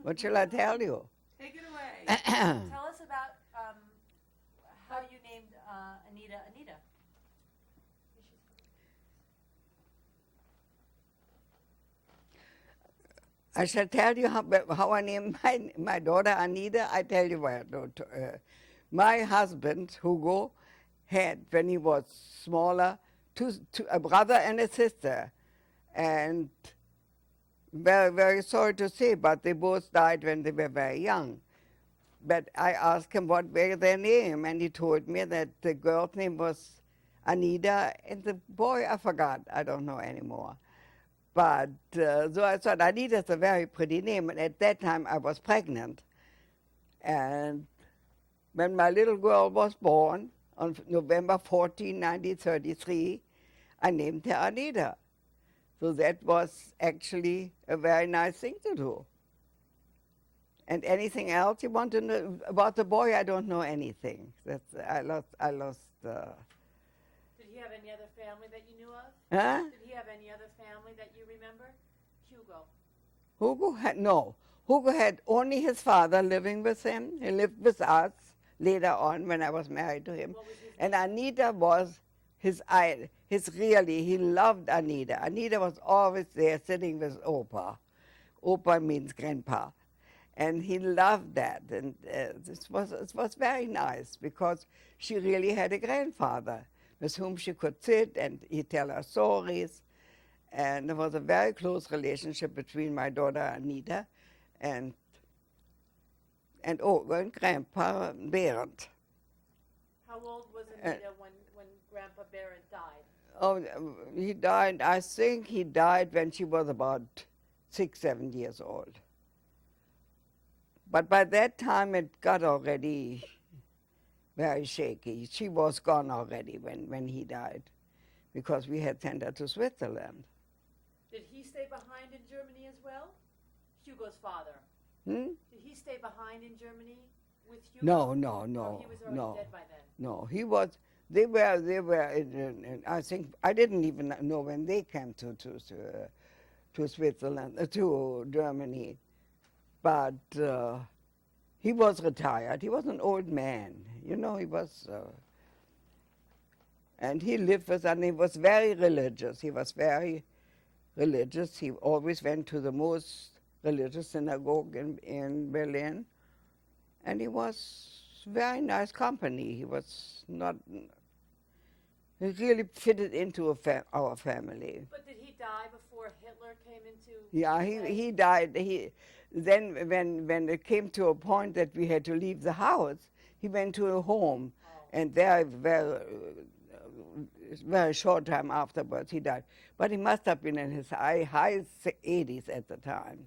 What shall I tell you? Take it away. Tell us about how you named Anita Anita. I shall tell you how I named my daughter Anita. I tell you where. My husband, Hugo, had, when he was smaller, a brother and a sister. And very, very sorry to say, but they both died when they were very young. But I asked him what were their name, and he told me that the girl's name was Anita, and the boy, I forgot. I don't know anymore. But so I thought Anita's a very pretty name, and at that time I was pregnant. And when my little girl was born on November 14, 1933, I named her Anita. So that was actually a very nice thing to do. And anything else you want to know about the boy? I don't know anything. I lost. Did he have any other family that you knew of? Huh? Did he have any other family that you remember? Hugo. Hugo had no. Hugo had only his father living with him. He lived with us later on when I was married to him. What was his And name? Anita was his idol. He loved Anita. Anita was always there sitting with Opa. Opa means grandpa. And he loved that. And it was very nice because she really had a grandfather with whom she could sit and he'd tell her stories. And there was a very close relationship between my daughter Anita and Opa and Grandpa Berend. How old was Anita when Grandpa Barrett died? Oh, he died, I think he died when she was about 6, 7 years old. But by that time it got already very shaky. She was gone already when he died because we had sent her to Switzerland. Did he stay behind in Germany as well? Hugo's father. Hmm? Did he stay behind in Germany with Hugo? No. Or he was already dead by then? No, he was. They were. I think I didn't even know when they came to Switzerland, to Germany, but he was retired. He was an old man, you know. He was, and he lived with, and he was very religious. He was very religious. He always went to the most religious synagogue in Berlin, and he was very nice company. He was not. He really fitted into our family. But did he die before Hitler came into? Yeah, he died. Then when it came to a point that we had to leave the house, he went to a home, and there very short time afterwards he died. But he must have been in his high 80s at the time.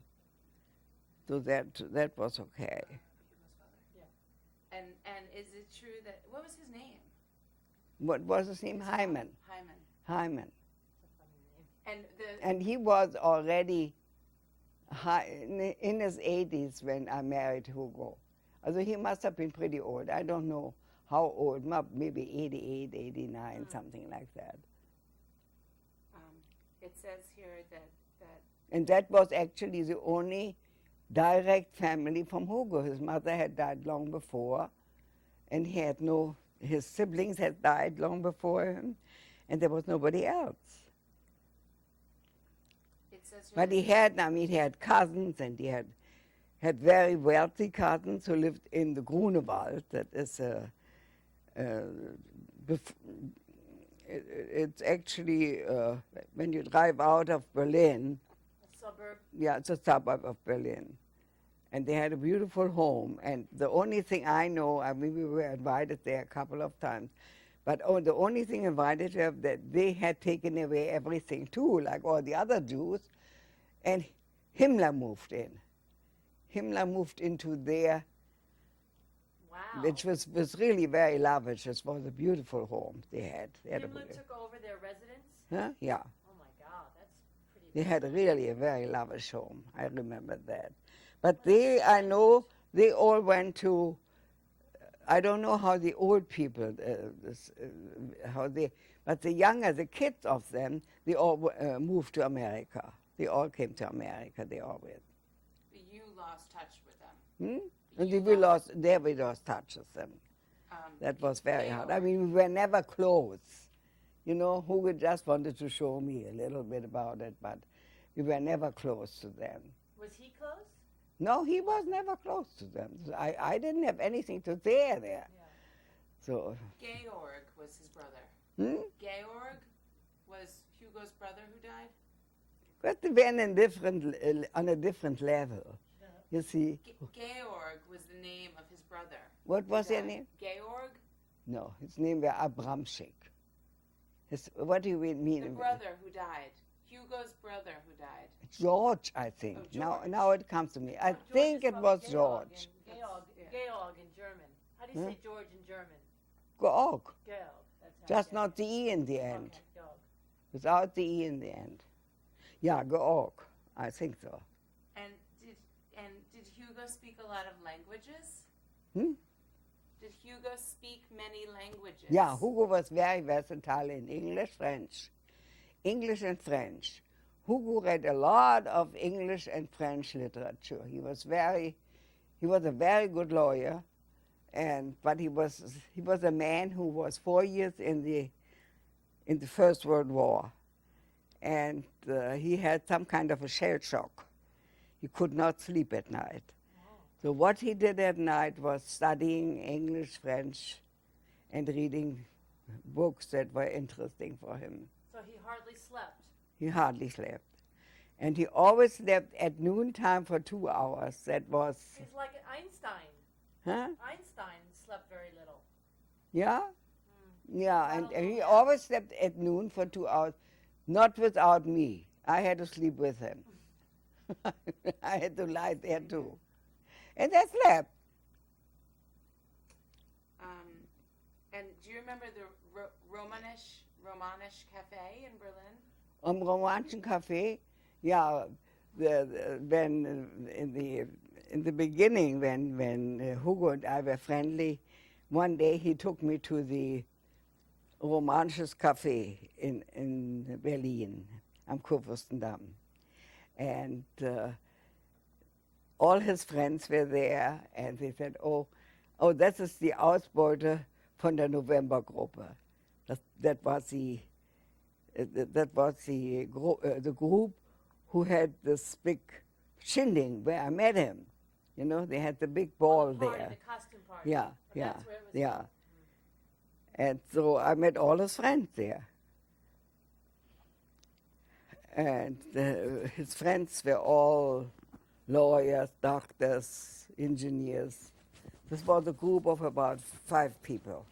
So that was okay. Yeah. And is it true that, what was his name? What was his name? Hyman. Hyman. And he was already in his 80s when I married Hugo. Also he must have been pretty old. I don't know how old, maybe 88, 89, something like that. It says here that And that was actually the only direct family from Hugo. His mother had died long before, and he had his siblings had died long before him, and there was nobody else. it says here But he had cousins, and he had very wealthy cousins who lived in the Grunewald. That is it's actually, when you drive out of Berlin. A suburb? Yeah, it's a suburb of Berlin. And they had a beautiful home. And the only thing I know, I mean, we were invited there a couple of times, but the only thing invited to have that they had taken away everything too, like all the other Jews, and Himmler moved in. Himmler moved into there, Wow. which was really very lavish. It was a beautiful home they had. Himmler took over their residence? Huh? Yeah. Oh my God, that's pretty. They had really a very lavish home. I remember that. But I know they all went to, I don't know how the old people, but the kids of them, they all moved to America. They all came to America, they all went. you lost touch with them. And You we lost touch with them. Um, That was very hard. I Georg. mean, we were never close. You know, Hugo just wanted to show me a little bit about it, but we were never close to them. Was he close? No, he was never close to them. I didn't have anything to say there. Yeah. So, Georg was his brother. Georg was Hugo's brother who died? but they were on a different level. You see, Georg was the name of his brother. what was their Died. name? Georg, No, his name was Abramczyk. What do you mean? the brother who died. Hugo's brother who died. George, I think. Oh, George. Now it comes to me. I George think is it probably was Georg George. in- Georg, Yeah. Georg in German. How do you say George in German? Georg. Georg. That's how Just I not the E in the end. Okay, Georg. Without the E in the end. Yeah, Georg. I think so. And did Hugo speak a lot of languages? Did Hugo speak many languages? Yeah, Hugo was very versatile in English, French. English and French. Hugo read a lot of English and French literature. He was a very good lawyer, but he was a man who was 4 years in the First World War, and he had some kind of a shell shock. He could not sleep at night. So what he did at night was studying English, French, and reading books that were interesting for him. So he hardly slept. He hardly slept. And he always slept at noontime for 2 hours. That was, He's like Einstein. huh? Einstein slept very little. Yeah? Yeah, and Not a he little, yeah. always slept at noon for 2 hours, not without me. I had to sleep with him. I had to lie there too. And I slept. And do you remember the Romanisch Cafe in Berlin? Romanischen Café, yeah, when in the beginning, when Hugo and I were friendly, one day he took me to the Romanisches Café in Berlin, am Kurfürstendamm. And all his friends were there, and they said, oh, das ist die Ausbeute von der Novembergruppe. That was the group who had this big shindig where I met him. You know, they had the big ball The party, there. the costume party. Yeah, But yeah, that's where it was yeah. And so I met all his friends there. And his friends were all lawyers, doctors, engineers. This was a group of about 5 people.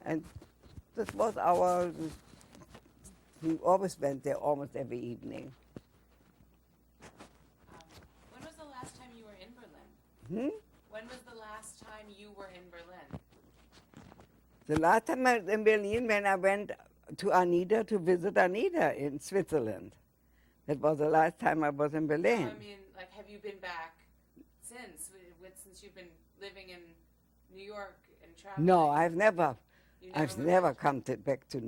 And this was we always went there almost every evening. When was the last time you were in Berlin? When was the last time you were in Berlin? The last time I was in Berlin, when I went to Anita to visit Anita in Switzerland. That was the last time I was in Berlin. I mean, like, have you been back since you've been living in New York and traveling? No, I've never went come back to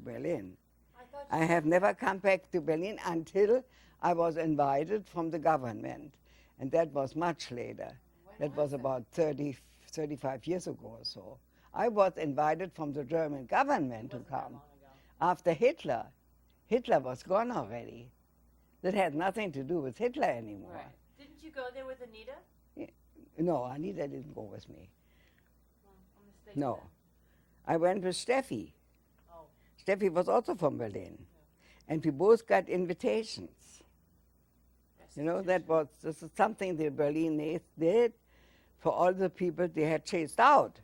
Berlin. I thought I have never come back to Berlin until I was invited from the government. And that was much later. When That was was about 35 years ago or so. I was invited from the German government to wasn't that come long ago. after Hitler. Hitler was gone already. That had nothing to do with Hitler anymore. Right. Didn't you go there with Anita? No, Anita didn't go with me. Well, I'm mistaken. No. then. I went with Steffi. Oh. Steffi was also from Berlin. And we both got invitations. You know, this is something the Berlinese did for all the people they had chased out.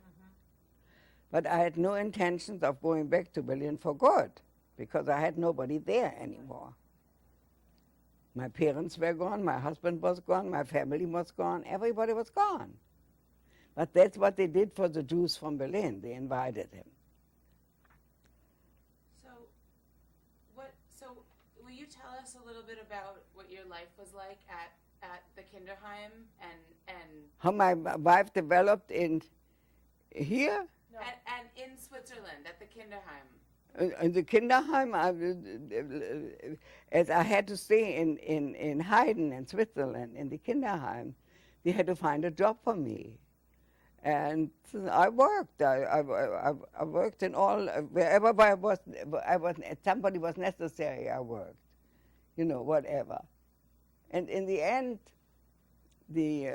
But I had no intentions of going back to Berlin for good, because I had nobody there anymore. My parents were gone, my husband was gone, my family was gone, everybody was gone. But that's what they did for the Jews from Berlin. They invited him. So will you tell us a little bit about what your life was like at the Kinderheim and How my wife developed in here? No. and in Switzerland at the Kinderheim? In the Kinderheim, as I had to stay in Heiden in Switzerland, in the Kinderheim, they had to find a job for me. And I worked. I worked in all, wherever somebody was necessary, I worked. Whatever. And in the end, the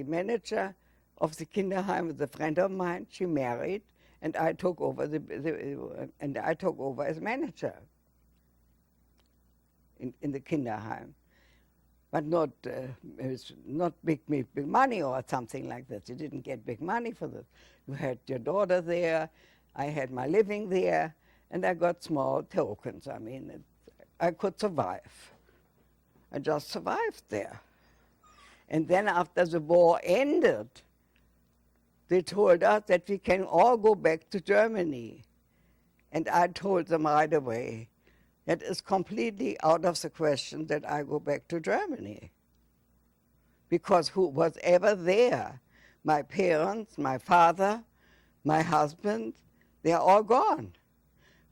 manager of the Kinderheim was a friend of mine. She married, and I took over as manager in the Kinderheim. But not big money or something like that. You didn't get big money for this. You had your daughter there, I had my living there, and I got small tokens. I mean, I could survive. I just survived there. And then after the war ended, they told us that we can all go back to Germany. And I told them right away, that is completely out of the question that I go back to Germany. Because who was ever there? My parents, my father, my husband, they are all gone.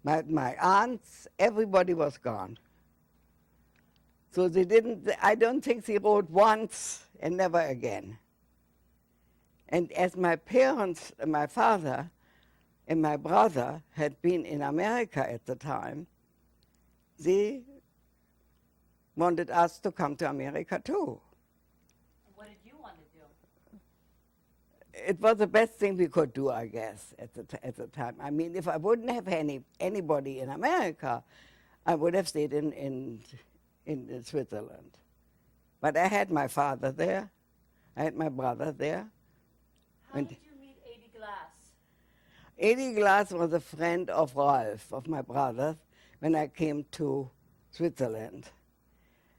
My aunts, everybody was gone. So I don't think they wrote once and never again. And as my parents, my father and my brother had been in America at the time, they wanted us to come to America too. What did you want to do? It was the best thing we could do, I guess, at the time. I mean, if I wouldn't have anybody in America, I would have stayed in Switzerland. But I had my father there. I had my brother there. How did you meet Adi Glass? Adi Glass was a friend of Ralph, of my brother, when I came to Switzerland.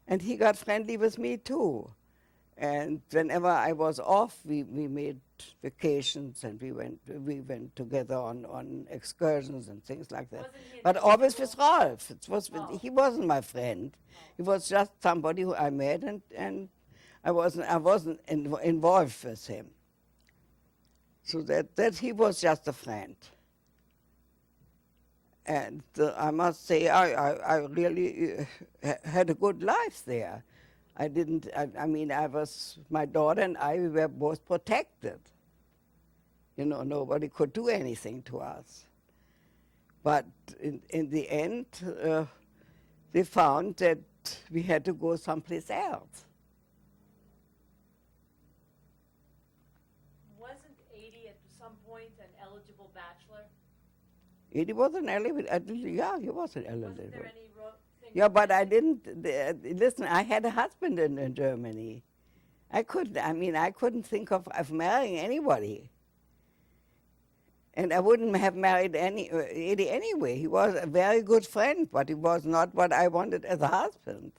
And he got friendly with me too. And whenever I was off, we made vacations and we went together on excursions and things like that. But always with Ralph. He wasn't my friend. He was just somebody who I met, and I wasn't involved with him. So that he was just a friend. And I must say, I really had a good life there. My daughter and I, we were both protected. Nobody could do anything to us. But in the end, they found that we had to go someplace else. Wasn't Adi at some point an eligible bachelor? He was an eligible, yeah, he was an eligible. Wasn't there any thing? Yeah, but I didn't, listen, I had a husband in Germany. I couldn't think of marrying anybody. And I wouldn't have married Adi anyway. He was a very good friend, but he was not what I wanted as a husband.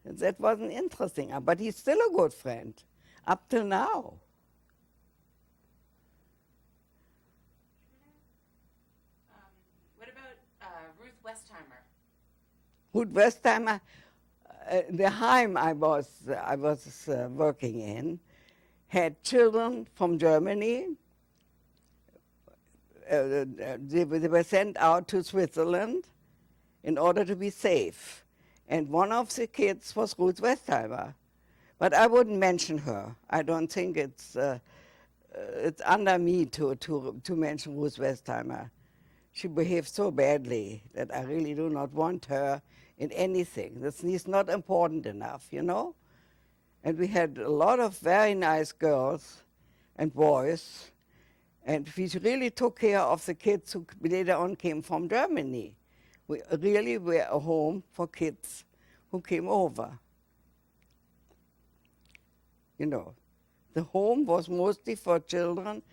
And that wasn't interesting, but he's still a good friend, up till now. What about Ruth Westheimer? Ruth Westheimer, the Heim I was working in, had children from Germany. They were sent out to Switzerland in order to be safe. And one of the kids was Ruth Westheimer. But I wouldn't mention her. I don't think it's under me to mention Ruth Westheimer. She behaved so badly that I really do not want her in anything. She's not important enough, And we had a lot of very nice girls and boys, and we really took care of the kids who later on came from Germany. We really were a home for kids who came over. The home was mostly for children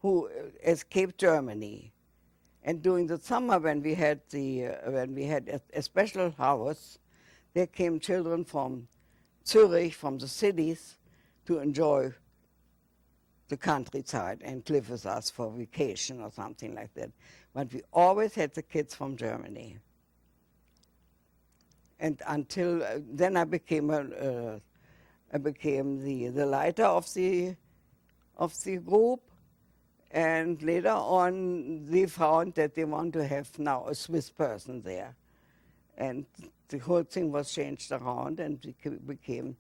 who escaped Germany. And during the summer, when we had a special house, there came children from Zurich, from the cities, to enjoy the countryside and live with us for vacation or something like that. But we always had the kids from Germany. And until then, I became the leader of the group, And later on, they found that they want to have now a Swiss person there. And the whole thing was changed around and became.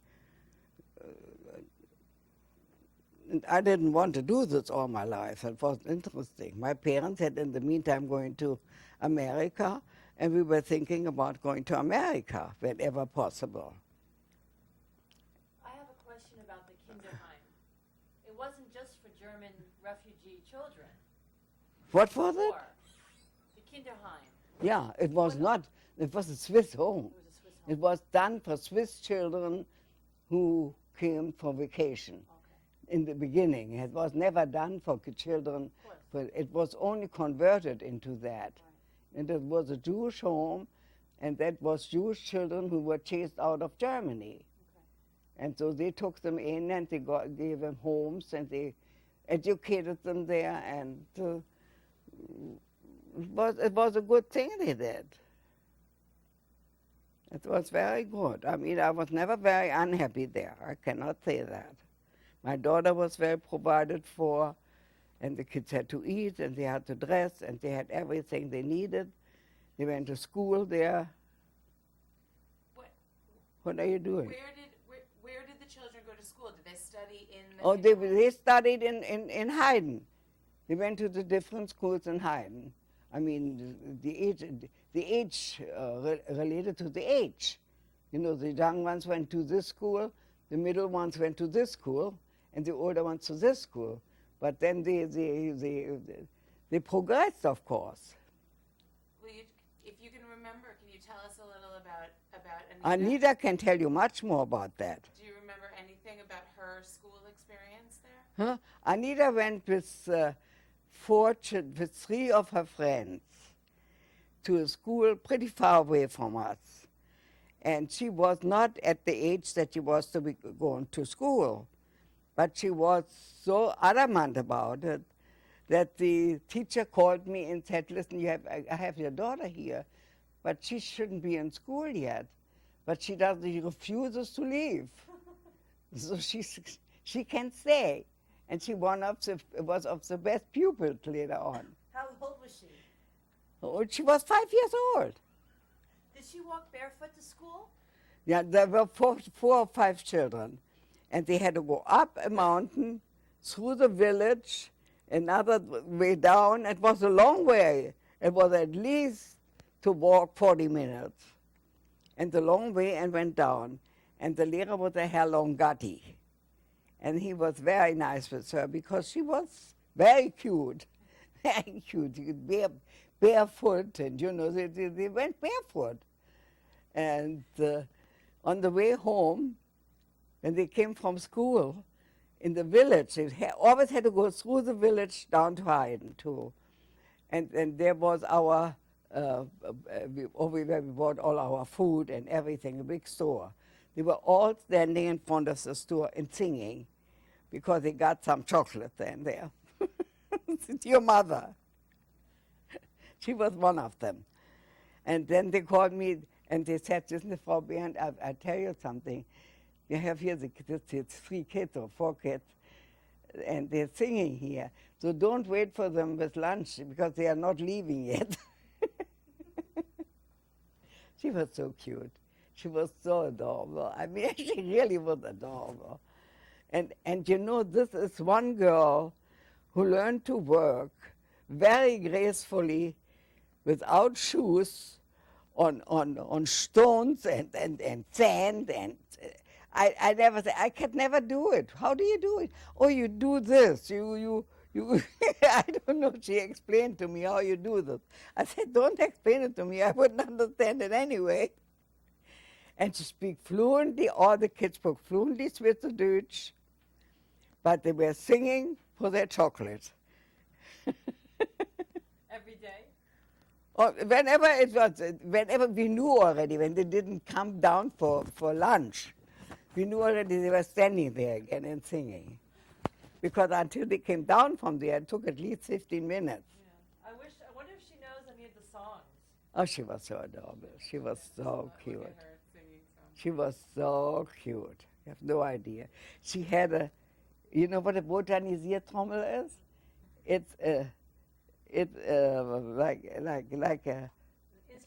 And I didn't want to do this all my life. It was interesting. My parents had in the meantime going to America, and we were thinking about going to America whenever possible. I have a question about the Kinderheim. It wasn't just for German refugee children. What was it? Or the Kinderheim. Yeah, it was not. It was a Swiss home. It was a Swiss home. It was done for Swiss children who came for vacation. Okay. In the beginning, it was never done for children, but it was only converted into that. Right. And it was a Jewish home, and that was Jewish children who were chased out of Germany. Okay. And so they took them in and they gave them homes and they educated them there, and it was a good thing they did. It was very good. I mean, I was never very unhappy there. I cannot say that. My daughter was very provided for, and the kids had to eat, and they had to dress, and they had everything they needed. They went to school there. What are you doing? Where did the children go to school? Did they study in the... Oh, they studied in Haydn. They went to the different schools in Haydn. I mean, the age related to the age. You know, the young ones went to this school, the middle ones went to this school, and the older ones to this school. But then they progressed, of course. Well, if you can remember, can you tell us a little about Anita? Anita can tell you much more about that. Do you remember anything about her school experience there? Huh? Anita went with three of her friends to a school pretty far away from us. And she was not at the age that she was to be going to school. But she was so adamant about it that the teacher called me and said, listen, I have your daughter here, but she shouldn't be in school yet. But she refuses to leave. So she can stay. And she was of the best pupils later on. How old was she? Oh, she was 5 years old. Did she walk barefoot to school? Yeah, there were four or five children. And they had to go up a mountain, through the village, another way down. It was a long way. It was at least to walk 40 minutes. And the long way and went down. And the Lehrer was a Herr Longatti. And he was very nice with her because she was very cute. Very cute. You could barefoot, and you know, they went barefoot. And on the way home, when they came from school in the village, they always had to go through the village down to Haydn too. And there was our, where we bought all our food and everything, a big store. They were all standing in front of the store and singing because they got some chocolate then there. It's your mother. She was one of them. And then they called me and they said, listen, Frau Behrendt, I tell you something. You have here the 3 kids or 4 kids, and they're singing here. So don't wait for them with lunch because they are not leaving yet. She was so cute. She was so adorable. I mean, she really was adorable. And you know, this is one girl who learned to work very gracefully without shoes on stones and sand. And I could never do it. How do you do it? Oh, you do this. You I don't know. She explained to me how you do this. I said, don't explain it to me. I wouldn't understand it anyway. And she speak fluently. All the kids spoke fluently Schweizerdeutsch, but they were singing for their chocolate. Every day? Or whenever we knew already, when they didn't come down for lunch, we knew already they were standing there again and singing. Because until they came down from there, it took at least 15 minutes. Yeah. I wonder if she knows any of the songs. Oh, she was so adorable. She was so cute. Look at her singing some. She was so cute. You have no idea. She had you know what a botanisiertrommel is? it's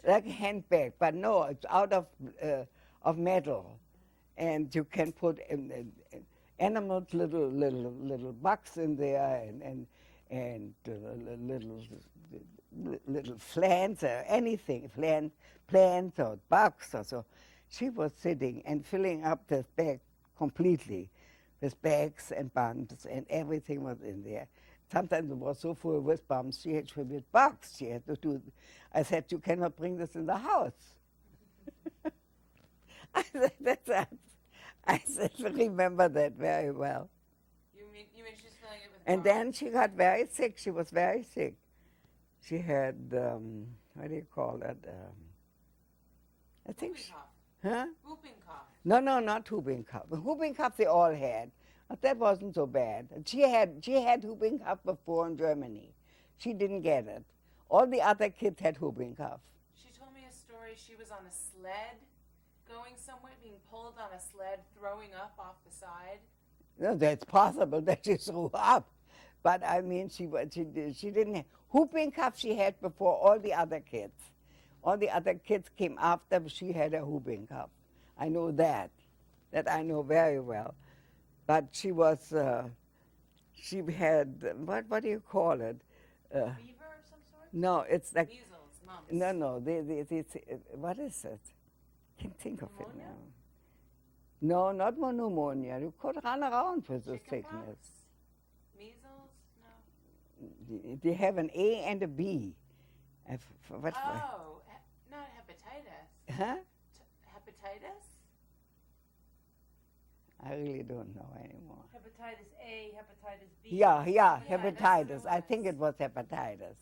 like a handbag, but no, it's out of metal, and you can put animals, little bugs in there, and little plants or anything, plants or bugs or so. She was sitting and filling up this bag completely with bags and buns, and everything was in there. Sometimes it was so full with buns, she had to with bugs. She had to do. I said, "You cannot bring this in the house." I said, I said, remember that very well. You mean she's filling it with And bugs? then she got very sick. She was very sick. She had, what do you call it? I think, Whooping cough. huh? Whooping cough. No, not whooping cough. Whooping cough they all had, but that wasn't so bad. She had whooping cough before in Germany. She didn't get it. All the other kids had whooping cough. She told me a story. She was on a sled going somewhere, being pulled on a sled, throwing up off the side. No, that's possible that she threw up, but I mean, she didn't have whooping cough. She had before all the other kids. All the other kids came after she had a whooping cough. I know that. That I know very well. But she was, she had, what do you call it? Fever of some sort? No, it's like, Measles, mumps. no, what is it? Can't think of it Pneumonia? now. No, not pneumonia. You could run around with this sickness. Chickenpox? Measles? No. They have an A and a B. What? Oh, not hepatitis. Huh? Hepatitis? I really don't know anymore. Hepatitis A, hepatitis B. Yeah, Yeah, that's what hepatitis. it I think was. it was hepatitis.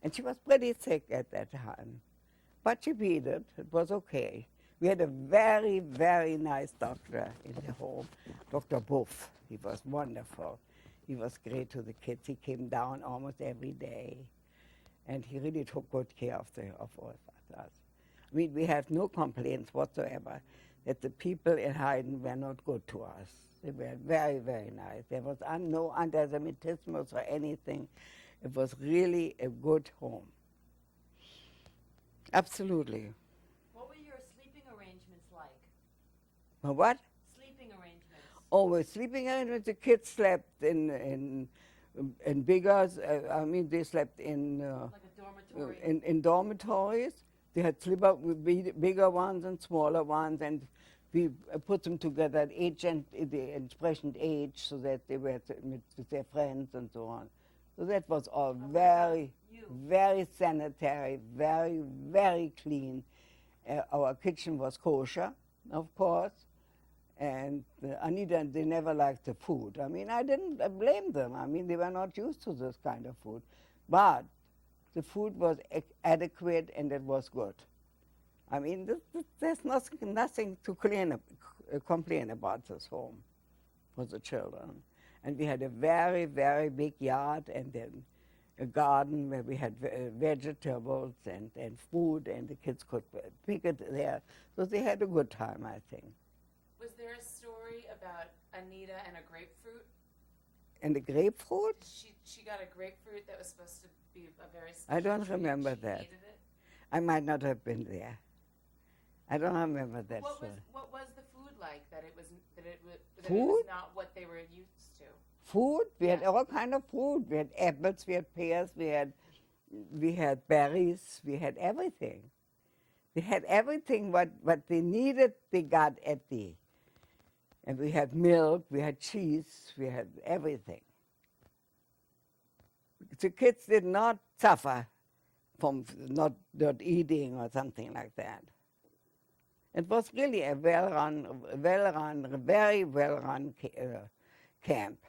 And she was pretty sick at that time. But she beat it. It was okay. We had a very, very nice doctor in the home, Dr. Buff. He was wonderful. He was great to the kids. He came down almost every day. And he really took good care of all of us. I mean, we have no complaints whatsoever that the people in Haydn were not good to us. They were very, very nice. There was no anti-Semitism or anything. It was really a good home. Absolutely. What were your sleeping arrangements like? What? Sleeping arrangements. Oh, with sleeping arrangements, the kids slept in bigger, I mean, they slept in Like a dormitory? in dormitories. They had sleeper with bigger ones and smaller ones, and we put them together at age and the entsprechend age, so that they were with their friends and so on. So that was all very, very sanitary, very, very clean. Our kitchen was kosher, of course, and Anita, they never liked the food. I mean, I didn't blame them. I mean, they were not used to this kind of food. But the food was adequate and it was good. I mean, there's nothing to complain about this home for the children. And we had a very, very big yard and then a garden where we had vegetables and food, and the kids could pick it there. So they had a good time, I think. Was there a story about Anita and a grapefruit? And the grapefruit? She got a grapefruit that was supposed to be a very special I don't treat, and remember she that. hated it? I might not have been there. I don't remember that What story. was the food like that it was Food? not what they were used to? Food? We had Yeah. all kind of food. We had apples, we had pears, we had berries, we had everything. They had everything what they needed, they got at and we had milk, we had cheese, we had everything. The kids did not suffer from not eating or something like that. It was really a very well-run camp.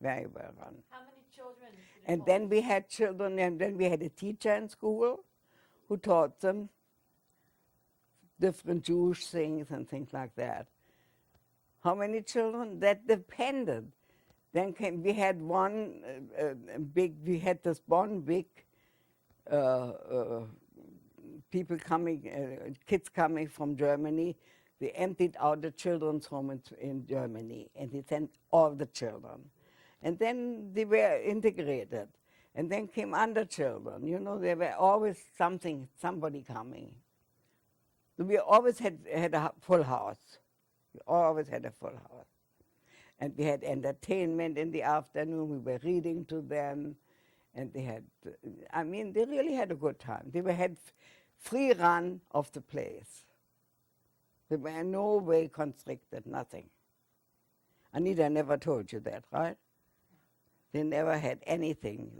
Very well run. How many children did it And hold? then we had children, and then we had a teacher in school who taught them different Jewish things and things like that. How many children? That depended. Then we had this one big people coming, kids coming from Germany. They emptied out the children's home in Germany, and they sent all the children. And then they were integrated. And then came other children. You know, there were always somebody coming. We always had a full house. We always had a full house. And we had entertainment in the afternoon. We were reading to them. And they had, I mean, they really had a good time. They had free run of the place. They were in no way constricted, nothing. Anita never told you that, right? They never had anything,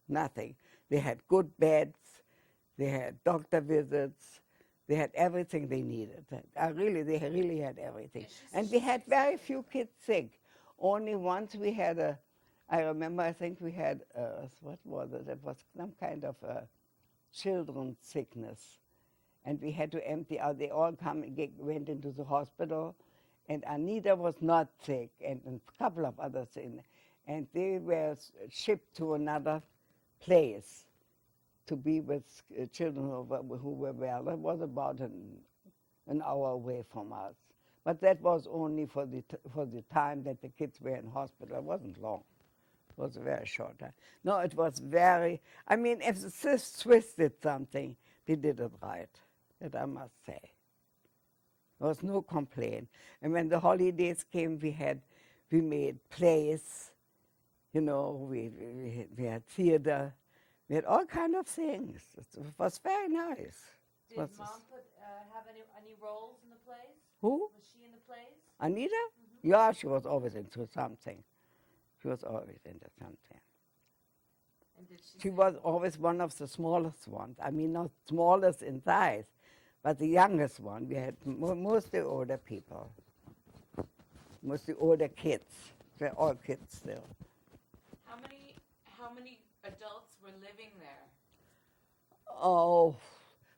nothing. They had good beds. They had doctor visits. They had everything they needed. They really had everything. And we had very few kids sick. Only once we had I remember, I think we had, what was it? It was some kind of a children's sickness. And we had to empty out. They all went into the hospital. And Anita was not sick, and a couple of others and they were shipped to another place to be with children who were well. That was about an hour away from us. But that was only for the time that the kids were in hospital. It wasn't long. It was a very short time. No, it was very, I mean, if the Swiss did something, they did it right, that I must say. There was no complaint. And when the holidays came, we made plays, you know, we had theater, we had all kind of things. It was very nice. Did Mom have any roles in the plays? Who? Was she in the plays? Anita? Mm-hmm. Yeah, she was always into something. She was always into something. And did She was always one of the smallest ones. I mean, not smallest in size, but the youngest one. We had mostly older people, mostly older kids. They're all kids still. How many adults were living there? Oh,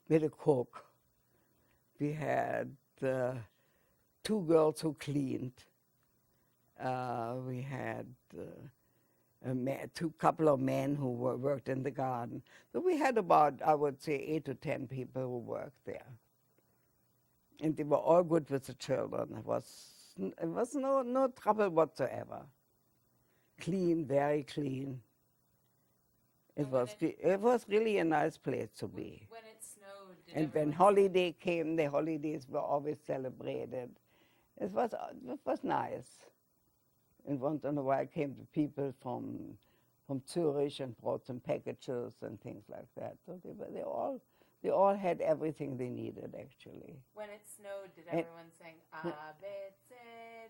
we had a cook. We had 2 girls who cleaned. We had couple of men who worked in the garden. So we had about, I would say, 8 to 10 people who worked there. And they were all good with the children. It was no trouble whatsoever. Clean, very clean. It was really a nice place to be. When it snowed, And when holiday came, the holidays were always celebrated. It was nice. And once in a while came the people from Zurich and brought some packages and things like that. So they all had everything they needed, actually. When it snowed, did everyone sing A, B, C,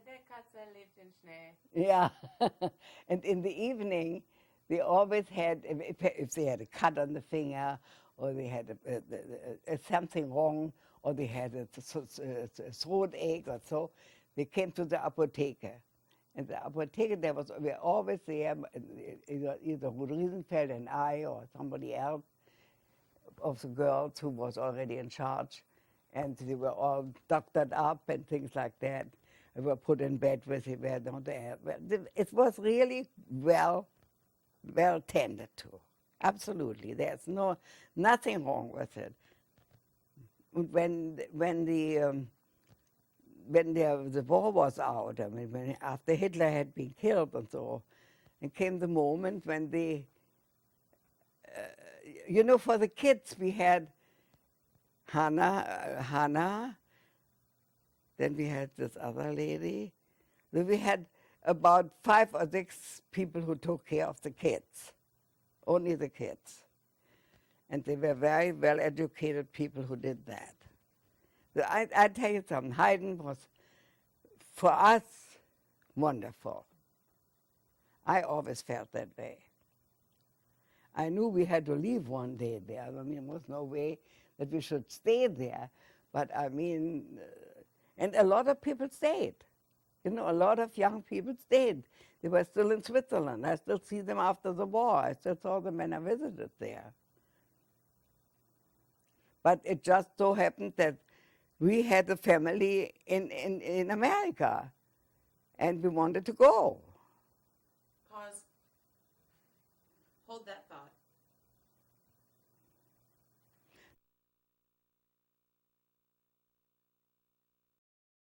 der Katze lebt in Schnee? Yeah. And in the evening, they always had, if they had a cut on the finger, or they had something wrong, or they had a throat ache or so, they came to the apotheke. And the apotheke, we were always there, either Ruth Riesenfeld and I, or somebody else of the girls who was already in charge. And they were all doctored up and things like that. They were put in bed with it. It was really well tended to. Absolutely. There's nothing wrong with it. When the war was out, I mean, after Hitler had been killed and so, and came the moment when for the kids we had Hannah, then we had this other lady. Then we had about 5 or 6 people who took care of the kids, only the kids. And they were very well-educated people who did that. I tell you something, Haydn was, for us, wonderful. I always felt that way. I knew we had to leave one day there. I mean, there was no way that we should stay there. But I mean, and a lot of people stayed. You know, a lot of young people stayed. They were still in Switzerland. I still see them after the war. I still saw them when I visited there. But it just so happened that we had a family in America, and we wanted to go. Pause. Hold that thought.